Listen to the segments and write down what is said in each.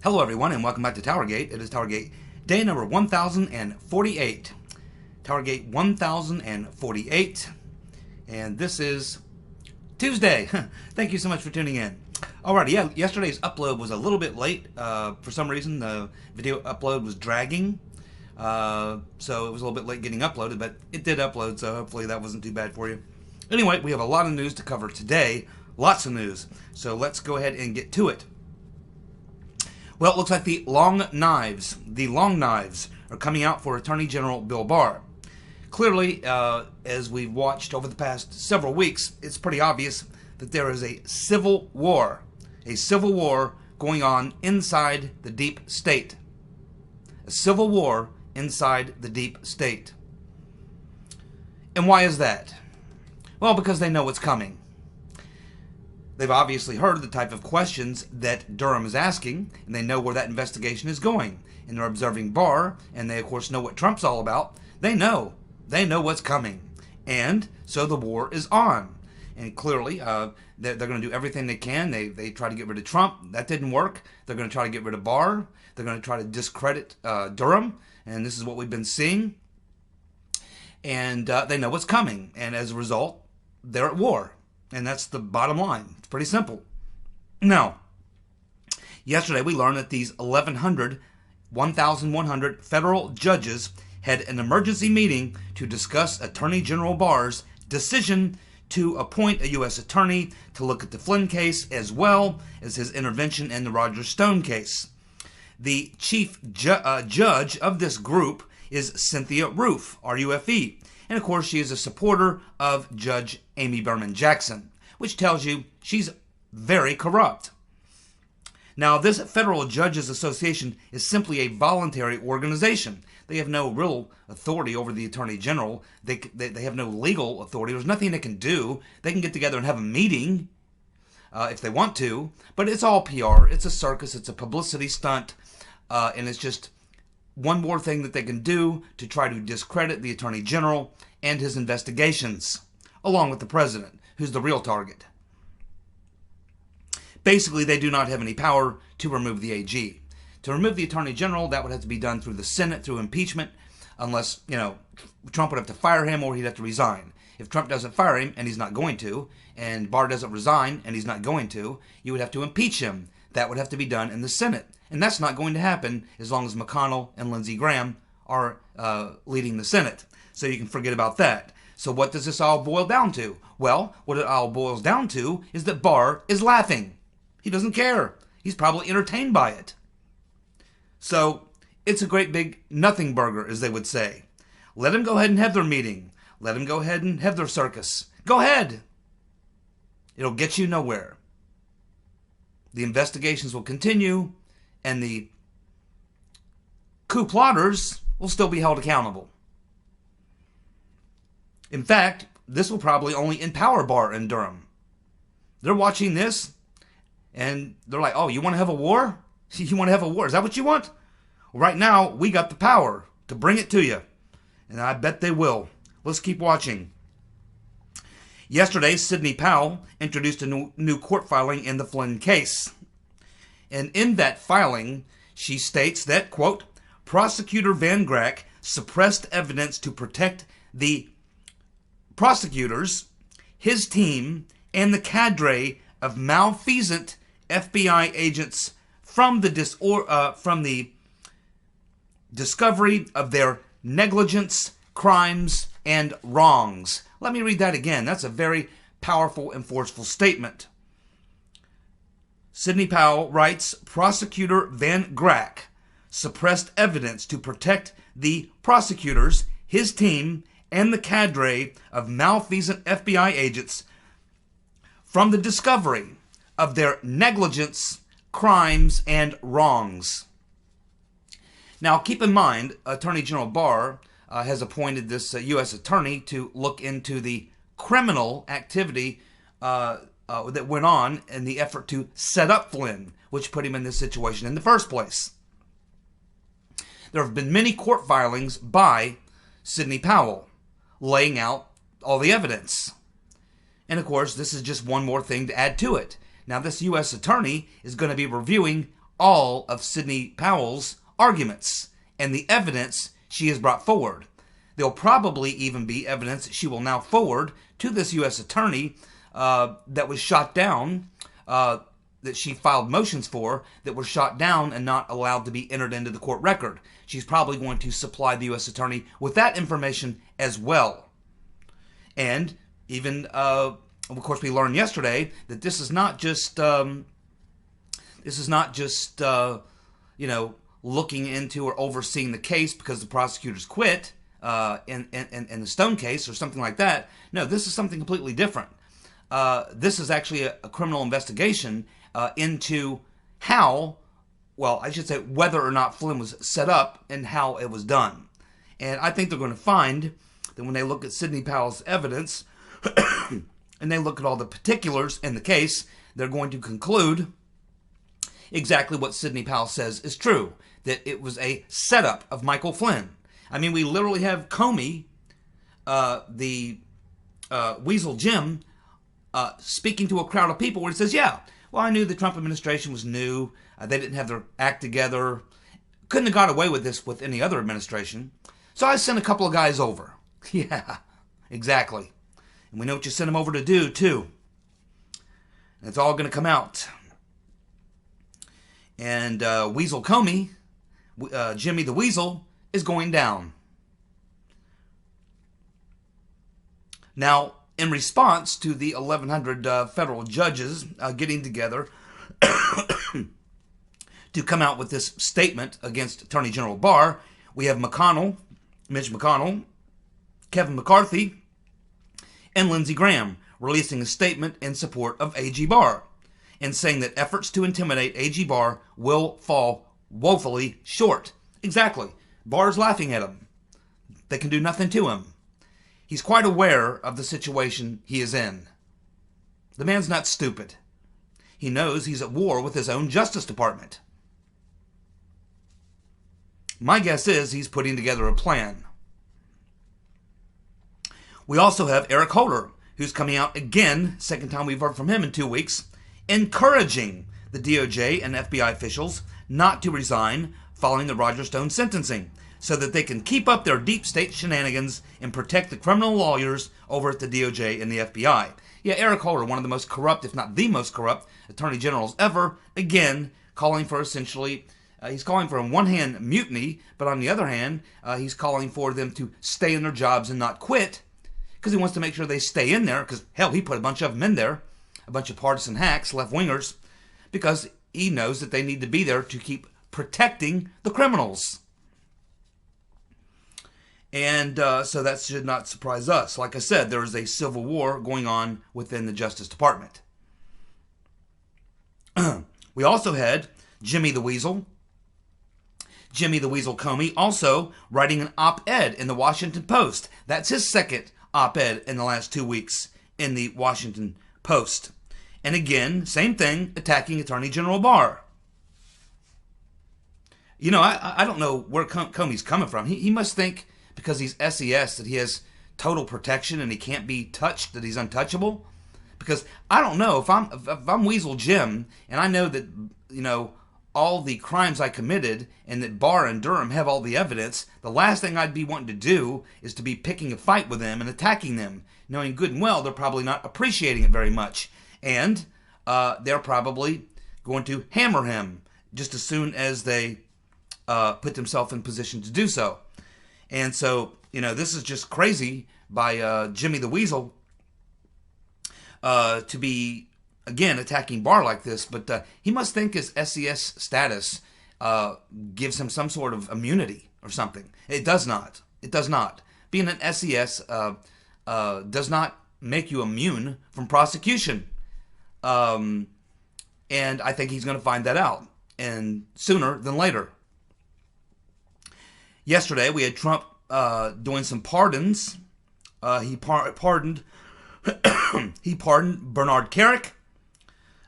Hello everyone and welcome back to Towergate. It is Towergate day number 1048. Towergate 1048. And this is Tuesday. Thank you so much for tuning in. Alrighty, yeah, yesterday's upload was a little bit late. For some reason the video upload was dragging. So it was a little bit late getting uploaded, but it did upload, so hopefully that wasn't too bad for you. Anyway, we have a lot of news to cover today. Lots of news. So let's go ahead and get to it. Well, it looks like the long knives are coming out for Attorney General Bill Barr. Clearly, as we've watched over the past several weeks, it's pretty obvious that there is a civil war going on inside the deep state. A civil war inside the deep state. And why is that? Well, because they know what's coming. They've obviously heard the type of questions that Durham is asking, and they know where that investigation is going. And they're observing Barr, and they, of course, know what Trump's all about. They know what's coming. And so the war is on. And clearly, they're going to do everything they can. They try to get rid of Trump. That didn't work. They're going to try to get rid of Barr. They're going to try to discredit Durham. And this is what we've been seeing. And they know what's coming. And as a result, they're at war. And that's the bottom line. It's pretty simple. Now, yesterday we learned that these 1,100 federal judges had an emergency meeting to discuss Attorney General Barr's decision to appoint a U.S. attorney to look at the Flynn case as well as his intervention in the Roger Stone case. The chief judge of this group is Cynthia Roof, R-U-F-E. And of course, she is a supporter of Judge Amy Berman Jackson, which tells you she's very corrupt. Now, this Federal Judges Association is simply a voluntary organization. They have no real authority over the Attorney General. They have no legal authority. There's nothing they can do. They can get together and have a meeting if they want to, but it's all PR. It's a circus. It's a publicity stunt, and it's just one more thing that they can do to try to discredit the Attorney General and his investigations, along with the President, who's the real target. Basically, they do not have any power to remove the AG. To remove the Attorney General, that would have to be done through the Senate, through impeachment, unless, Trump would have to fire him or he'd have to resign. If Trump doesn't fire him, and he's not going to, and Barr doesn't resign, and he's not going to, you would have to impeach him. That would have to be done in the Senate. And that's not going to happen as long as McConnell and Lindsey Graham are leading the Senate. So you can forget about that. So what does this all boil down to? Well, what it all boils down to is that Barr is laughing. He doesn't care. He's probably entertained by it. So it's a great big nothing burger, as they would say. Let them go ahead and have their meeting. Let them go ahead and have their circus. Go ahead. It'll get you nowhere. The investigations will continue, and the coup plotters will still be held accountable. In fact, this will probably only empower Barr and Durham. They're watching this, and they're like, oh, you want to have a war? You want to have a war? Is that what you want? Well, right now, we got the power to bring it to you. And I bet they will. Let's keep watching. Yesterday, Sidney Powell introduced a new court filing in the Flynn case. And in that filing, she states that, quote, Prosecutor Van Grack suppressed evidence to protect the prosecutors, his team, and the cadre of malfeasant FBI agents from the discovery of their negligence, crimes, and wrongs. Let me read that again. That's a very powerful and forceful statement. Sidney Powell writes, Prosecutor Van Grack suppressed evidence to protect the prosecutors, his team, and the cadre of malfeasant FBI agents from the discovery of their negligence, crimes, and wrongs. Now, keep in mind, Attorney General Barr has appointed this U.S. attorney to look into the criminal activity that went on in the effort to set up Flynn, which put him in this situation in the first place. There have been many court filings by Sidney Powell laying out all the evidence. And of course, this is just one more thing to add to it. Now, this U.S. attorney is going to be reviewing all of Sidney Powell's arguments and the evidence she has brought forward. There'll probably even be evidence she will now forward to this U.S. attorney that was shot down, that she filed motions for, that were shot down and not allowed to be entered into the court record. She's probably going to supply the U.S. attorney with that information as well. And even, of course, we learned yesterday that this is not just, looking into or overseeing the case because the prosecutors quit in the Stone case or something like that. No, this is something completely different. This is actually a criminal investigation into how, well, I should say whether or not Flynn was set up and how it was done. And I think they're going to find that when they look at Sidney Powell's evidence and they look at all the particulars in the case, they're going to conclude exactly what Sidney Powell says is true, that it was a setup of Michael Flynn. I mean, we literally have Comey, the Weasel Jim, speaking to a crowd of people where he says, yeah, well, I knew the Trump administration was new. They didn't have their act together. Couldn't have got away with this with any other administration. So I sent a couple of guys over. Yeah, exactly. And we know what you sent them over to do, too. And it's all going to come out. And Weasel Comey, Jimmy the Weasel, is going down. Now, in response to the 1,100 federal judges getting together to come out with this statement against Attorney General Barr, we have Mitch McConnell, Kevin McCarthy, and Lindsey Graham releasing a statement in support of A.G. Barr and saying that efforts to intimidate A.G. Barr will fall woefully short. Exactly. Barr's laughing at him. They can do nothing to him. He's quite aware of the situation he is in. The man's not stupid. He knows he's at war with his own Justice Department. My guess is he's putting together a plan. We also have Eric Holder, who's coming out again, second time we've heard from him in 2 weeks, encouraging the DOJ and FBI officials not to resign following the Roger Stone sentencing, so that they can keep up their deep state shenanigans and protect the criminal lawyers over at the DOJ and the FBI. Yeah, Eric Holder, one of the most corrupt, if not the most corrupt, attorney generals ever, again, calling for essentially, he's calling for on one hand mutiny, but on the other hand, he's calling for them to stay in their jobs and not quit, because he wants to make sure they stay in there, because hell, he put a bunch of them in there, a bunch of partisan hacks, left-wingers, because he knows that they need to be there to keep protecting the criminals. And so that should not surprise us. Like I said, there is a civil war going on within the Justice Department. We also had Jimmy the Weasel Comey, also writing an op-ed in the Washington Post. That's his second op-ed in the last 2 weeks in the Washington Post. And again, same thing, attacking Attorney General Barr. You know, I don't know where Comey's coming from. He must think because he's SES that he has total protection and he can't be touched, that he's untouchable. Because I don't know, if I'm Weasel Jim and I know that, you know, all the crimes I committed and that Barr and Durham have all the evidence, the last thing I'd be wanting to do is to be picking a fight with them and attacking them, knowing good and well they're probably not appreciating it very much. And they're probably going to hammer him just as soon as they put themselves in position to do so. And so, you know, this is just crazy by Jimmy the Weasel to be, again, attacking Barr like this. But he must think his SES status gives him some sort of immunity or something. It does not. It does not. Being an SES does not make you immune from prosecution. And I think he's going to find that out, and sooner than later. Yesterday, we had Trump doing some pardons. He pardoned Bernard Kerik,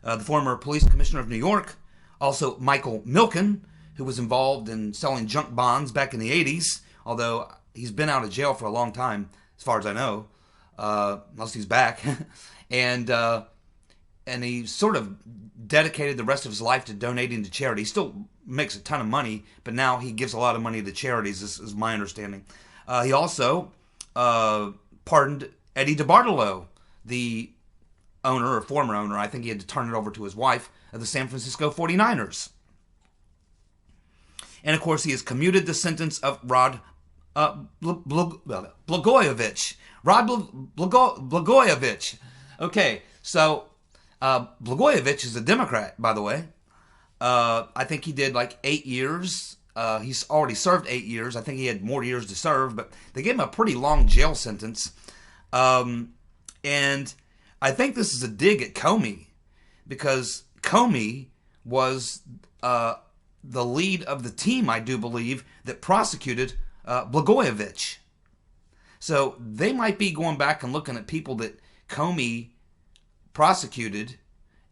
the former police commissioner of New York. Also, Michael Milken, who was involved in selling junk bonds back in the 80s, although he's been out of jail for a long time, as far as I know, unless he's back. And and he sort of dedicated the rest of his life to donating to charity. He still makes a ton of money, but now he gives a lot of money to charities, is my understanding. He also pardoned Eddie DeBartolo, the owner or former owner, I think he had to turn it over to his wife, of the San Francisco 49ers. And of course, he has commuted the sentence of Rod Blagojevich. Blagojevich. Okay, so Blagojevich is a Democrat, by the way. I think he did like 8 years. He's already served 8 years. I think he had more years to serve, but they gave him a pretty long jail sentence. And I think this is a dig at Comey, because Comey was the lead of the team, I do believe, that prosecuted Blagojevich. So they might be going back and looking at people that Comey prosecuted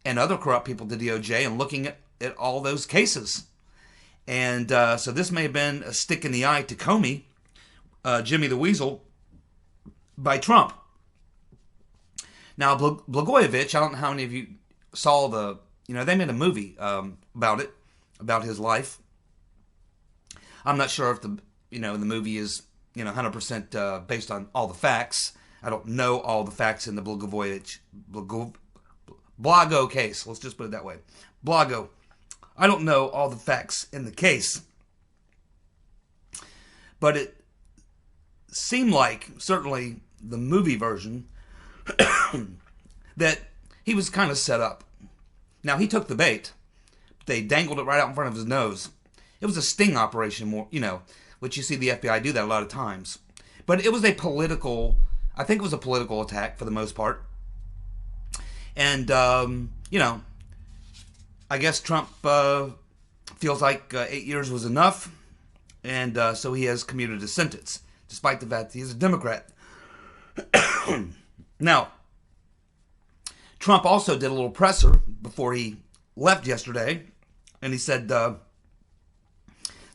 and other corrupt people to DOJ and looking at all those cases. And so this may have been a stick in the eye to Comey, Jimmy the Weasel, by Trump. Now, Blagojevich, I don't know how many of you saw they made a movie about it, about his life. I'm not sure if the movie is 100% based on all the facts. I don't know all the facts in the Blago case. Let's just put it that way. Blago. I don't know all the facts in the case. But it seemed like, certainly the movie version, that he was kind of set up. Now, he took the bait. They dangled it right out in front of his nose. It was a sting operation, more, which you see the FBI do that a lot of times. But it was I think it was a political attack for the most part. And, I guess Trump feels like 8 years was enough. And so he has commuted his sentence, despite the fact that he's a Democrat. Now, Trump also did a little presser before he left yesterday. And he said that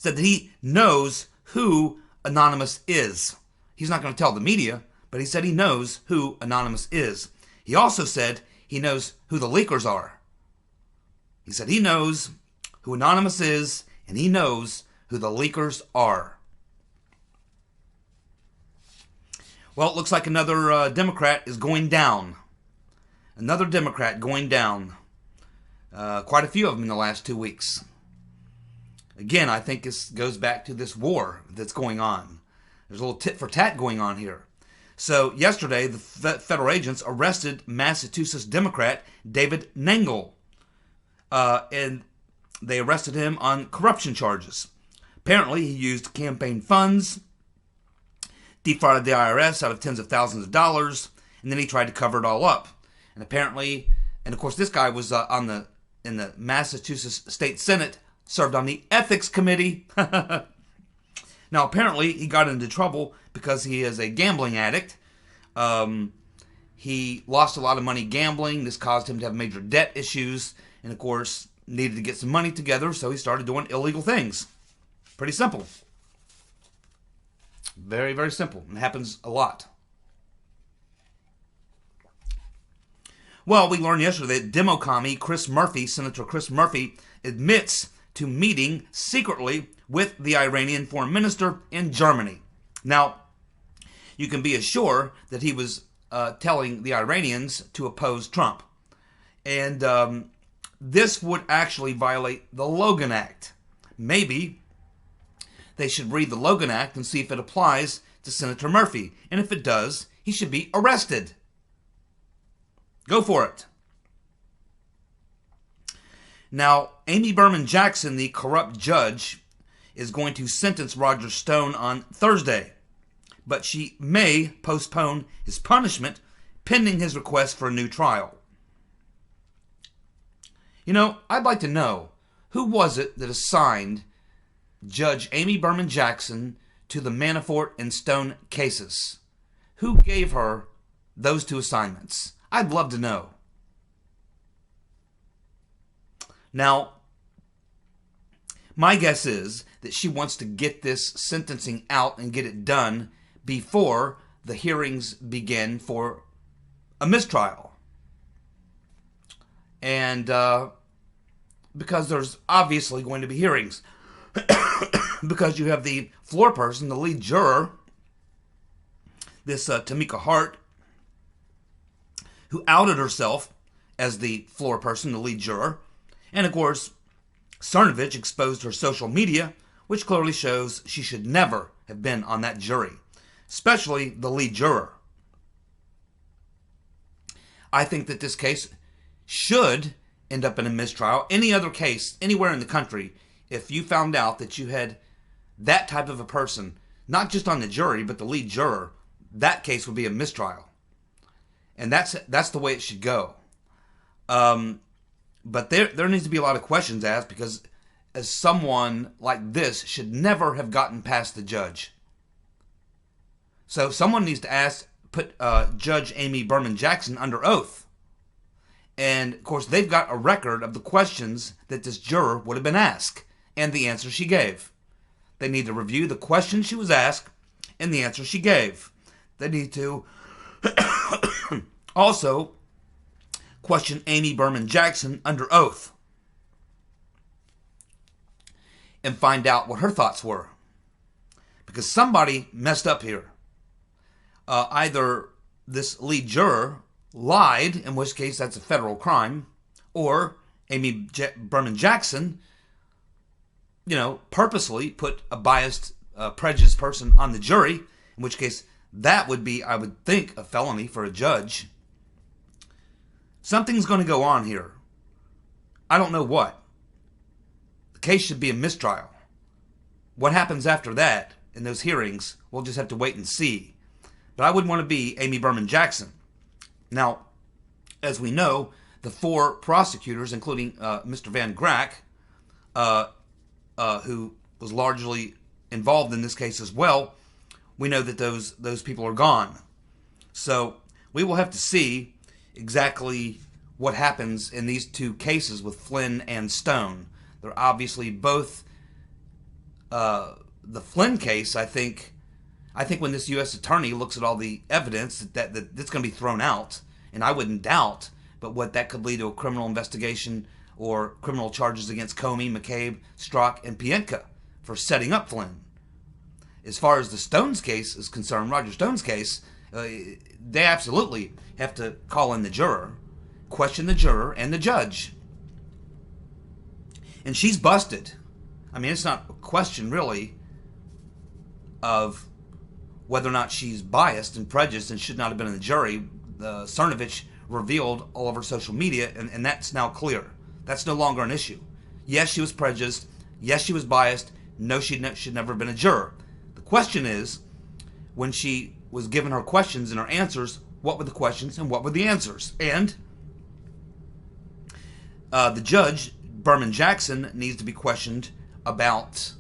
he knows who Anonymous is. He's not going to tell the media, but he said he knows who Anonymous is. He also said he knows who the leakers are. He said he knows who Anonymous is, and he knows who the leakers are. Well, it looks like another Democrat is going down. Another Democrat going down. Quite a few of them in the last 2 weeks. Again, I think this goes back to this war that's going on. There's a little tit for tat going on here. So yesterday, the federal agents arrested Massachusetts Democrat David Nangle. And they arrested him on corruption charges. Apparently, he used campaign funds, defrauded the IRS out of tens of thousands of dollars, and then he tried to cover it all up. And apparently, and of course, this guy was in the Massachusetts State Senate, served on the Ethics Committee. Now, apparently, he got into trouble because he is a gambling addict. He lost a lot of money gambling. This caused him to have major debt issues. And, of course, needed to get some money together, so he started doing illegal things. Pretty simple. Very, very simple. It happens a lot. Well, we learned yesterday that Demo commie Senator Chris Murphy, admits to meeting secretly with the Iranian foreign minister in Germany. Now, you can be assured that he was telling the Iranians to oppose Trump. And this would actually violate the Logan Act. Maybe they should read the Logan Act and see if it applies to Senator Murphy. And if it does, he should be arrested. Go for it. Now, Amy Berman Jackson, the corrupt judge, is going to sentence Roger Stone on Thursday. But she may postpone his punishment pending his request for a new trial. I'd like to know, who was it that assigned Judge Amy Berman Jackson to the Manafort and Stone cases? Who gave her those two assignments? I'd love to know. Now, my guess is that she wants to get this sentencing out and get it done before the hearings begin for a mistrial. And because there's obviously going to be hearings. Because you have the floor person, the lead juror, this Tamika Hart, who outed herself as the floor person, the lead juror. And of course, Cernovich exposed her social media, which clearly shows she should never have been on that jury, especially the lead juror. I think that this case should end up in a mistrial. Any other case, anywhere in the country, if you found out that you had that type of a person, not just on the jury, but the lead juror, that case would be a mistrial. And that's the way it should go. But there needs to be a lot of questions asked, because as someone like this should never have gotten past the judge. So someone needs to put Judge Amy Berman Jackson under oath. And of course, they've got a record of the questions that this juror would have been asked and the answer she gave. They need to review the question she was asked and the answer she gave. They need to also question Amy Berman Jackson under oath and find out what her thoughts were. Because somebody messed up here. Either this lead juror lied, in which case that's a federal crime, or Amy Berman Jackson, purposely put a biased, prejudiced person on the jury, in which case that would be, I would think, a felony for a judge. Something's going to go on here. I don't know what. The case should be a mistrial. What happens after that in those hearings, we'll just have to wait and see. But I wouldn't want to be Amy Berman Jackson. Now, as we know, the 4 prosecutors, including Mr. Van Grack, who was largely involved in this case as well, we know that those people are gone. So we will have to see exactly what happens in these 2 cases with Flynn and Stone. They're obviously both the Flynn case. I think when this U.S. attorney looks at all the evidence that it's going to be thrown out, and I wouldn't doubt, but what that could lead to a criminal investigation or criminal charges against Comey, McCabe, Strzok, and Pientka for setting up Flynn. As far as the Stones case is concerned, Roger Stone's case, they absolutely have to call in the juror, question the juror and the judge. And she's busted. I mean, it's not a question really of whether or not she's biased and prejudiced and should not have been in the jury. Cernovich revealed all over social media, and that's now clear. That's no longer an issue. Yes, she was prejudiced. Yes, she was biased. No, she should never have been a juror. The question is, when she was given her questions and her answers, what were the questions and what were the answers? And the judge, Berman Jackson, needs to be questioned about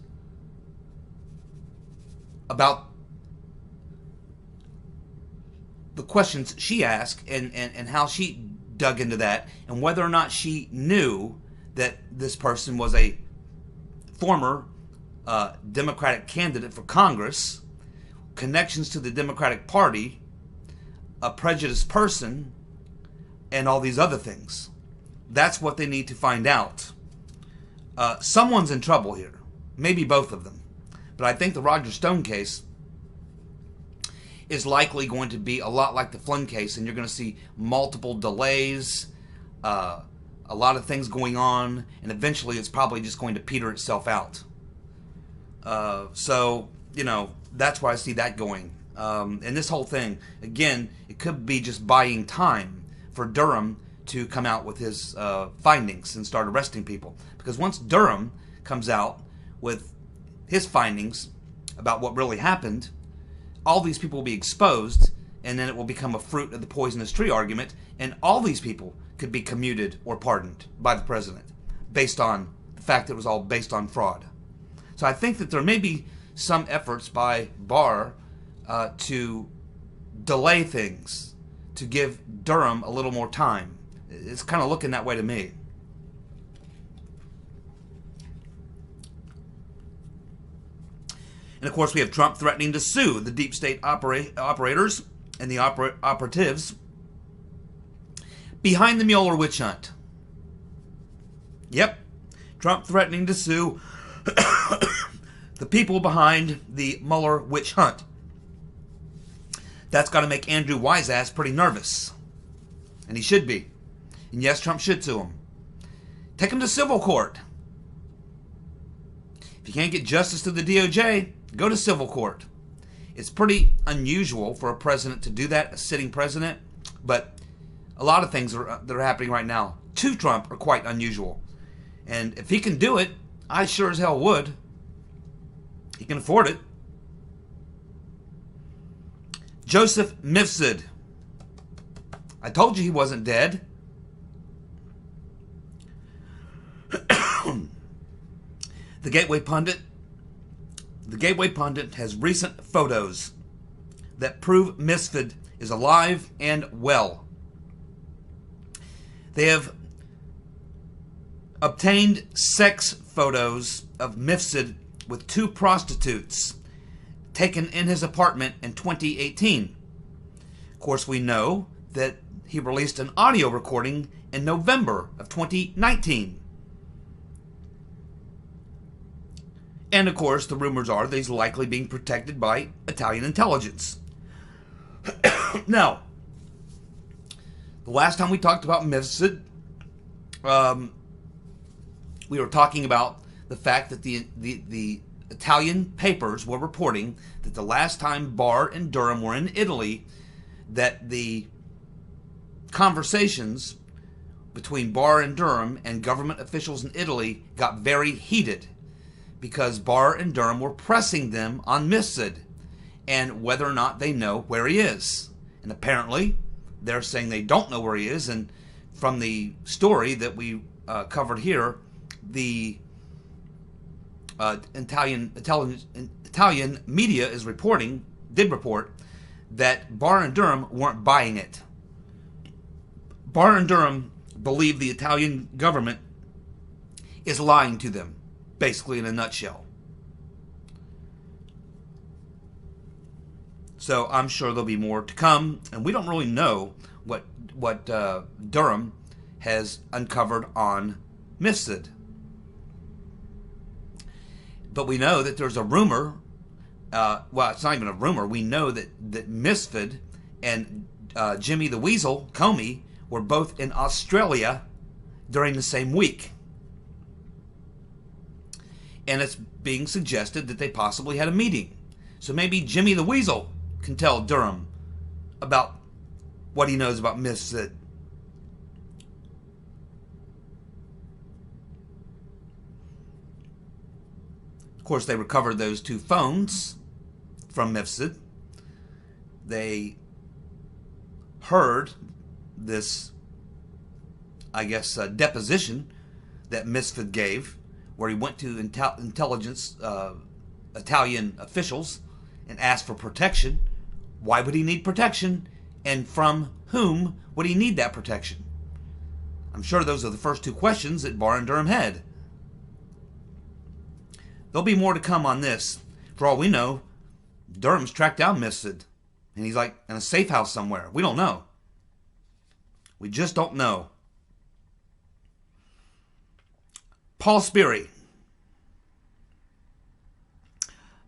the questions she asked and how she dug into that, and whether or not she knew that this person was a former Democratic candidate for Congress, connections to the Democratic Party, a prejudiced person, and all these other things. That's what they need to find out. Someone's in trouble here. Maybe both of them. But I think the Roger Stone case is likely going to be a lot like the Flynn case, and you're going to see multiple delays, a lot of things going on, and eventually it's probably just going to peter itself out. So, that's where I see that going. And this whole thing, again, it could be just buying time for Durham to come out with his findings and start arresting people. Because once Durham comes out with his findings about what really happened, all these people will be exposed, and then it will become a fruit of the poisonous tree argument, and all these people could be commuted or pardoned by the president based on the fact that it was all based on fraud. So I think that there may be some efforts by Barr to delay things, to give Durham a little more time. It's kind of looking that way to me. And of course, we have Trump threatening to sue the deep state operators and the operatives behind the Mueller witch hunt. Yep, Trump threatening to sue the people behind the Mueller witch hunt. That's got to make Andrew Wiseass pretty nervous. And he should be. And yes, Trump should sue him. Take him to civil court. If you can't get justice to the DOJ, go to civil court. It's pretty unusual for a president to do that, a sitting president, but a lot of things that are happening right now to Trump are quite unusual. And if he can do it, I sure as hell would. He can afford it. Joseph Mifsud. I told you he wasn't dead. The Gateway Pundit has recent photos that prove Mifsud is alive and well. They have obtained sex photos of Mifsud with 2 prostitutes taken in his apartment in 2018. Of course, we know that he released an audio recording in November of 2019. And of course, the rumors are that he's likely being protected by Italian intelligence. Now, the last time we talked about Mifsud, we were talking about the fact that the Italian papers were reporting that the last time Barr and Durham were in Italy, that the conversations between Barr and Durham and government officials in Italy got very heated because Barr and Durham were pressing them on Mifsud and whether or not they know where he is. And apparently, they're saying they don't know where he is. And from the story that we covered here, the Italian media did report that Barr and Durham weren't buying it. Barr and Durham believe the Italian government is lying to them, basically in a nutshell. So I'm sure there'll be more to come, and we don't really know what Durham has uncovered on Mifsud. But we know that there's a rumor, well, it's not even a rumor, we know that Mifsud and Jimmy the Weasel, Comey, were both in Australia during the same week. And it's being suggested that they possibly had a meeting. So maybe Jimmy the Weasel can tell Durham about what he knows about Mifsud. Of course, they recovered those 2 phones from Mifsud. They heard this, I guess, deposition that Mifsud gave, where he went to intelligence Italian officials and asked for protection. Why would he need protection? And from whom would he need that protection? I'm sure those are the first 2 questions that Barr and Durham had. There'll be more to come on this. For all we know, Durham's tracked down Mifsud, and he's like in a safe house somewhere. We don't know. We just don't know. Paul Sperry.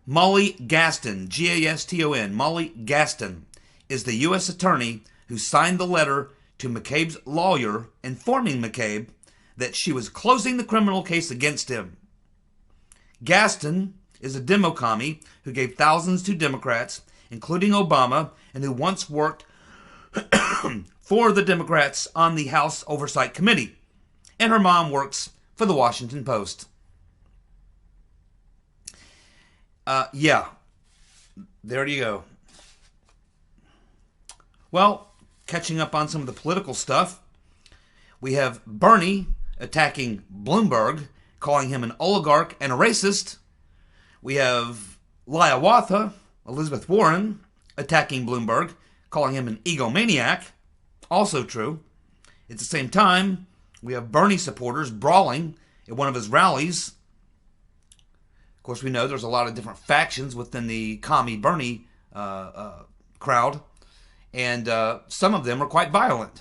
Molly Gaston, Gaston, Molly Gaston, is the U.S. attorney who signed the letter to McCabe's lawyer informing McCabe that she was closing the criminal case against him. Gaston is a Demo-commie who gave thousands to Democrats, including Obama, and who once worked for the Democrats on the House Oversight Committee. And her mom works for the Washington Post. Yeah, there you go. Well, catching up on some of the political stuff, we have Bernie attacking Bloomberg, calling him an oligarch and a racist. We have Liawatha, Elizabeth Warren, attacking Bloomberg, calling him an egomaniac. Also true. At the same time, we have Bernie supporters brawling at one of his rallies. Of course, we know there's a lot of different factions within the commie Bernie crowd, and some of them are quite violent.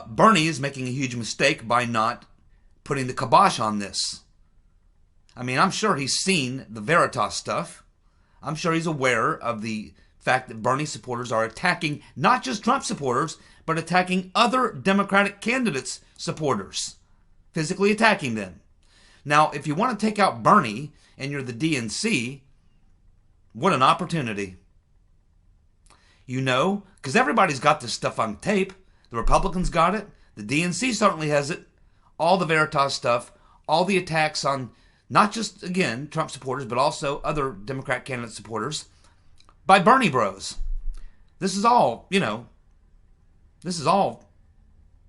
Bernie is making a huge mistake by not putting the kibosh on this. I mean, I'm sure he's seen the Veritas stuff. I'm sure he's aware of the fact that Bernie supporters are attacking not just Trump supporters, but attacking other Democratic candidates' supporters, physically attacking them. Now, if you want to take out Bernie and you're the DNC, what an opportunity. You know, because everybody's got this stuff on tape. The Republicans got it. The DNC certainly has it. All the Veritas stuff, all the attacks on not just, again, Trump supporters, but also other Democrat candidate supporters by Bernie bros. This is all, this is all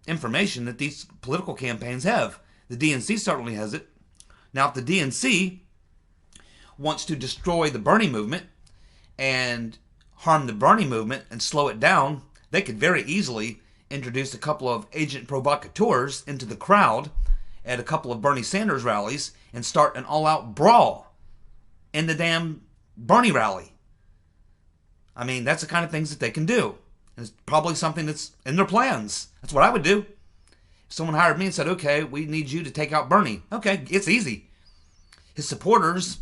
information that these political campaigns have. The DNC certainly has it. Now, if the DNC wants to destroy the Bernie movement and harm the Bernie movement and slow it down, they could very easily introduce a couple of agent provocateurs into the crowd at a couple of Bernie Sanders rallies and start an all-out brawl in the damn Bernie rally. I mean, that's the kind of things that they can do. And it's probably something that's in their plans. That's what I would do. If someone hired me and said, okay, we need you to take out Bernie. Okay, it's easy. His supporters,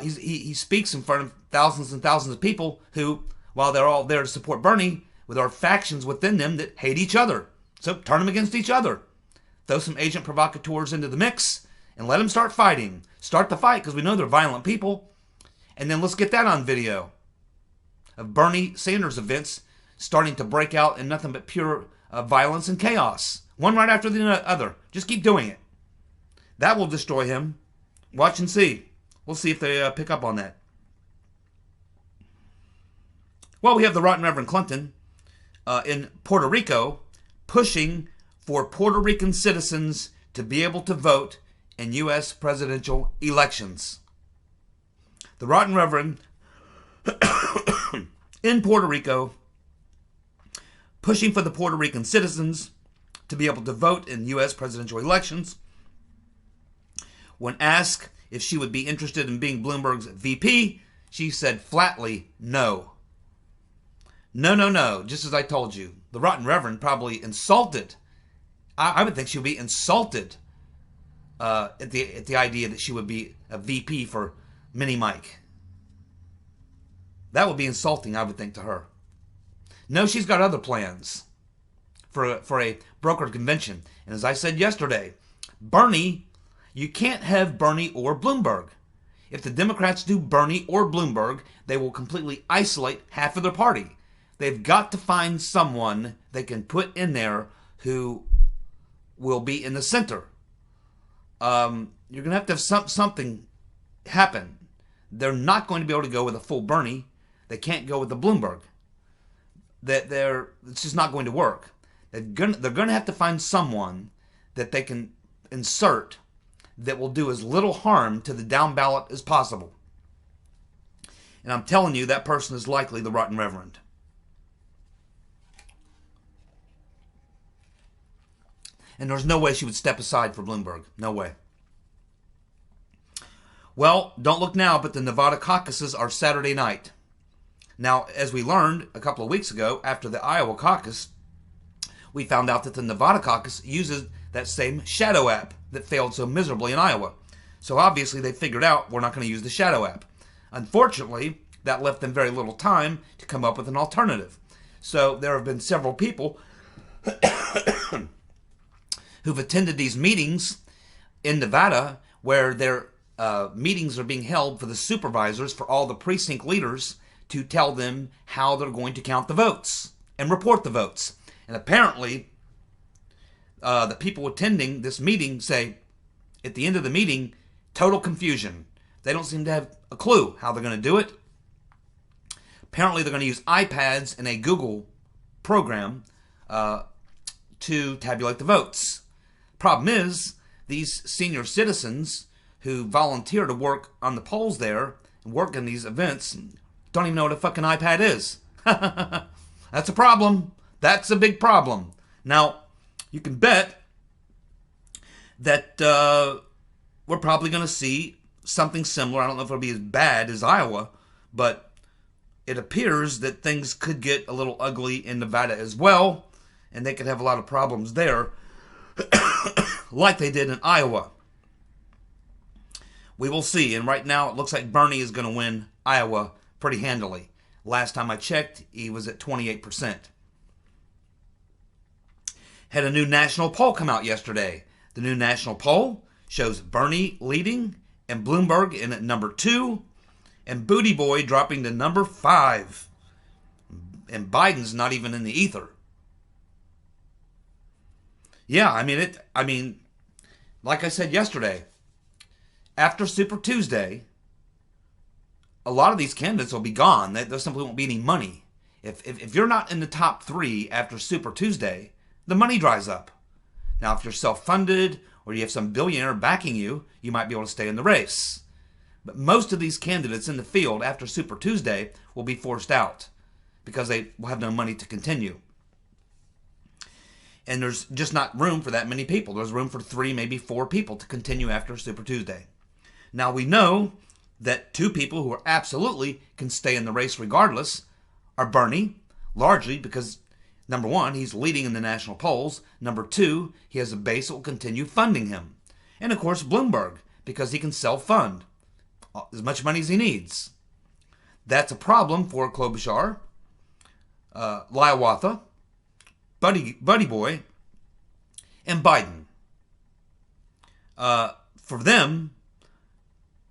he speaks in front of thousands and thousands of people who, while they're all there to support Bernie, there are factions within them that hate each other. So turn them against each other. Throw some agent provocateurs into the mix and let them start fighting. Start the fight because we know they're violent people. And then let's get that on video of Bernie Sanders events starting to break out in nothing but pure violence and chaos. One right after the other. Just keep doing it. That will destroy him. Watch and see. We'll see if they pick up on that. Well, we have the Rotten Reverend Clinton in Puerto Rico pushing for Puerto Rican citizens to be able to vote in U.S. presidential elections. The Rotten Reverend in Puerto Rico pushing for the Puerto Rican citizens to be able to vote in U.S. presidential elections. When asked if she would be interested in being Bloomberg's VP, she said flatly no. No. Just as I told you, the Rotten Reverend probably insulted. I would think she would be insulted at the idea that she would be a VP for Mini Mike. That would be insulting, I would think, to her. No, she's got other plans for a brokered convention. And as I said yesterday, Bernie, you can't have Bernie or Bloomberg. If the Democrats do Bernie or Bloomberg, they will completely isolate half of their party. They've got to find someone they can put in there who will be in the center. You're going to have something happen. They're not going to be able to go with a full Bernie. They can't go with the Bloomberg. It's just not going to work. They're going to have to find someone that they can insert that will do as little harm to the down ballot as possible. And I'm telling you, that person is likely the Rotten Reverend. And there's no way she would step aside for Bloomberg. No way. Well, don't look now, but the Nevada caucuses are Saturday night. Now, as we learned a couple of weeks ago, after the Iowa caucus, we found out that the Nevada caucus uses that same shadow app that failed so miserably in Iowa. So obviously they figured out we're not going to use the shadow app. Unfortunately, that left them very little time to come up with an alternative. So there have been several people who've attended these meetings in Nevada where their meetings are being held for the supervisors, for all the precinct leaders, to tell them how they're going to count the votes and report the votes. And apparently, the people attending this meeting say, at the end of the meeting, total confusion. They don't seem to have a clue how they're going to do it. Apparently, they're going to use iPads and a Google program to tabulate the votes. Problem is, these senior citizens who volunteer to work on the polls there and work in these events don't even know what a fucking iPad is. That's a problem. That's a big problem. Now, you can bet that we're probably going to see something similar. I don't know if it'll be as bad as Iowa, but it appears that things could get a little ugly in Nevada as well. and they could have a lot of problems there, like they did in Iowa. We will see, and right now it looks like Bernie is going to win Iowa pretty handily. Last time I checked, he was at 28%. Had a new national poll come out yesterday. The new national poll shows Bernie leading and Bloomberg in at number 2 and Booty Boy dropping to number 5. And Biden's not even in the ether. Yeah, I mean, like I said yesterday, after Super Tuesday, a lot of these candidates will be gone. There simply won't be any money. If you're not in the top 3 after Super Tuesday, the money dries up. Now, if you're self-funded or you have some billionaire backing you, you might be able to stay in the race. But most of these candidates in the field after Super Tuesday will be forced out because they will have no money to continue. And there's just not room for that many people. There's room for 3, maybe 4 people to continue after Super Tuesday. Now, we know that 2 people who are absolutely can stay in the race regardless are Bernie, largely because, number 1, he's leading in the national polls. Number 2, he has a base that will continue funding him. And, of course, Bloomberg, because he can self-fund as much money as he needs. That's a problem for Klobuchar, Hiawatha, Buddy Boy, and Biden. For them,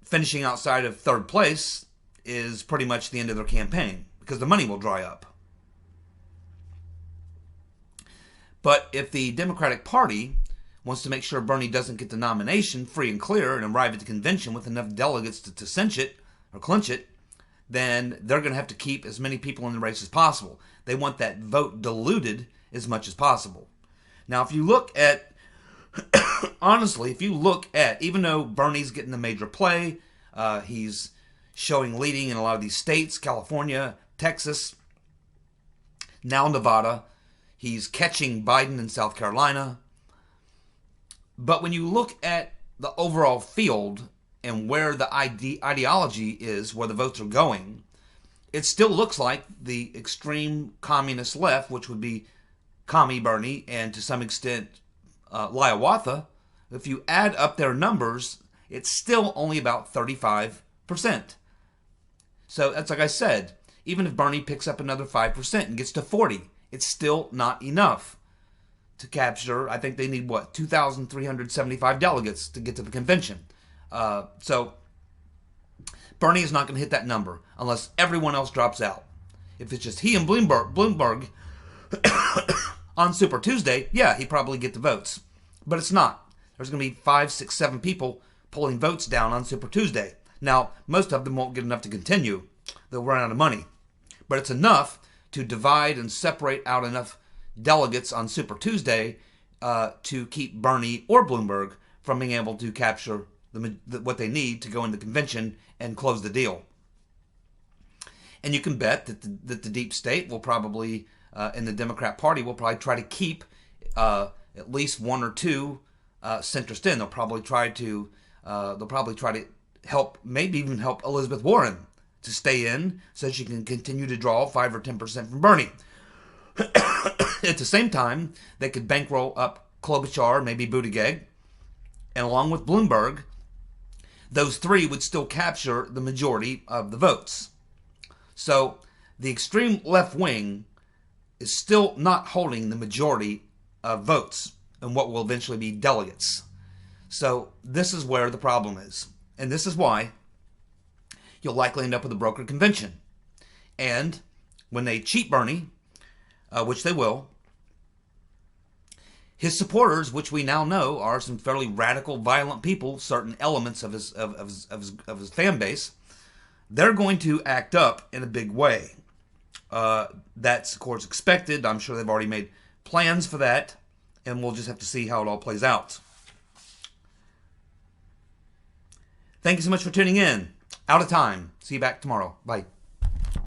finishing outside of 3rd place is pretty much the end of their campaign because the money will dry up. But if the Democratic Party wants to make sure Bernie doesn't get the nomination free and clear and arrive at the convention with enough delegates to cinch it or clinch it, then they're going to have to keep as many people in the race as possible. They want that vote diluted as much as possible. Now, if you look at, honestly, if you look at, even though Bernie's getting the major play, he's showing leading in a lot of these states, California, Texas, now Nevada, he's catching Biden in South Carolina. But when you look at the overall field and where the ideology is, where the votes are going, it still looks like the extreme communist left, which would be Commie Bernie and to some extent Hiawatha. If you add up their numbers, it's still only about 35%. So that's like I said, even if Bernie picks up another 5% and gets to 40%, it's still not enough to capture. I think they need, 2,375 delegates to get to the convention. So Bernie is not going to hit that number unless everyone else drops out. If it's just he and Bloomberg on Super Tuesday, yeah, he'd probably get the votes. But it's not. There's going to be 5, 6, 7 people pulling votes down on Super Tuesday. Now, most of them won't get enough to continue. They'll run out of money. But it's enough to divide and separate out enough delegates on Super Tuesday to keep Bernie or Bloomberg from being able to capture what they need to go in the convention and close the deal. And you can bet that the deep state will probably, in the Democrat Party, will probably try to keep at least 1 or 2 centrist in. They'll probably try to help, maybe even help Elizabeth Warren to stay in so she can continue to draw 5 or 10% from Bernie. At the same time, they could bankroll up Klobuchar, maybe Buttigieg, and along with Bloomberg, those 3 would still capture the majority of the votes. So the extreme left wing is still not holding the majority of votes and what will eventually be delegates. So this is where the problem is. And this is why you'll likely end up with a brokered convention. And when they cheat Bernie, which they will, his supporters, which we now know are some fairly radical, violent people, certain elements of his fan base, they're going to act up in a big way. That's, of course, expected. I'm sure they've already made plans for that, and we'll just have to see how it all plays out. Thank you so much for tuning in. Out of time. See you back tomorrow. Bye.